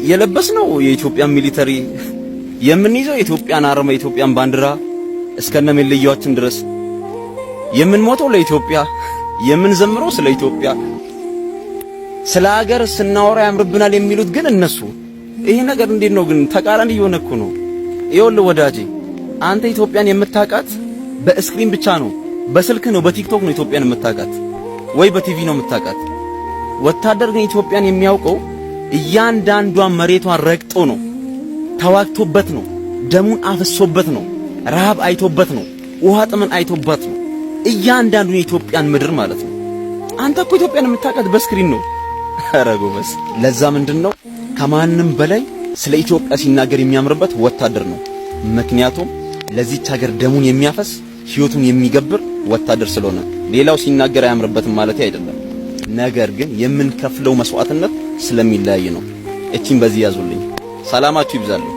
የለበስነው የኢትዮጵያን ሚሊተሪ የምንይዘው የኢትዮጵያን አርማ የኢትዮጵያን ባንዲራ እስከነ መለያችን ድረስ የምንሞተው ለኢትዮጵያ የምንዘምረው ስለ ኢትዮጵያ ስለ ሀገር ስናወራ ያምርብናል የሚሉት ግን እነሱ ይሄ ነገር እንዴት ነው ግን ተቃራኒ እየሆነ እኮ ነው። ይኸውልህ ወዳጄ አንተ ኢትዮጵያን የምታውቃት በስክሪን ብቻ ነው፣ በስልክ ነው፣ በቲክቶክ ነው ኢትዮጵያን የምታውቃት ወይ በቲቪ ነው የምታውቃት። ወታደር ግን ኢትዮጵያን የሚያውቀው እያንዳንዷን መሬቷን ረግጦ ነው፣ ተዋግቶበት ነው፣ ደሙን አፍሶበት ነው፣ ረሃብ አይቶበት ነው፣ ውሃ ጥምን አይቶበት ነው፣ እያንዳንዱን የኢትዮጵያን ምድር ማለት ነው። አንተ እኮ ኢትዮጵያን የምታውቃት በስክሪን ነው። ኧረ ጎበዝ። ለዛ ምንድነው ከማንም በላይ ስለ ኢትዮጵያ ሲናገር የሚያምርበት ወታደር ነው። ምክንያቱም ለዚች ሀገር ደሙን የሚያፈስ ህይወቱን የሚገብር ወታደር ስለሆነ ሌላው ሲናገር አያምርበትም ማለት አይደለም። ነገር ግን የምንከፍለው መስዋዕትነት ስለሚለያይ ነው። እቺን በዚህ ያዙልኝ። ሰላማችሁ ይብዛልኝ።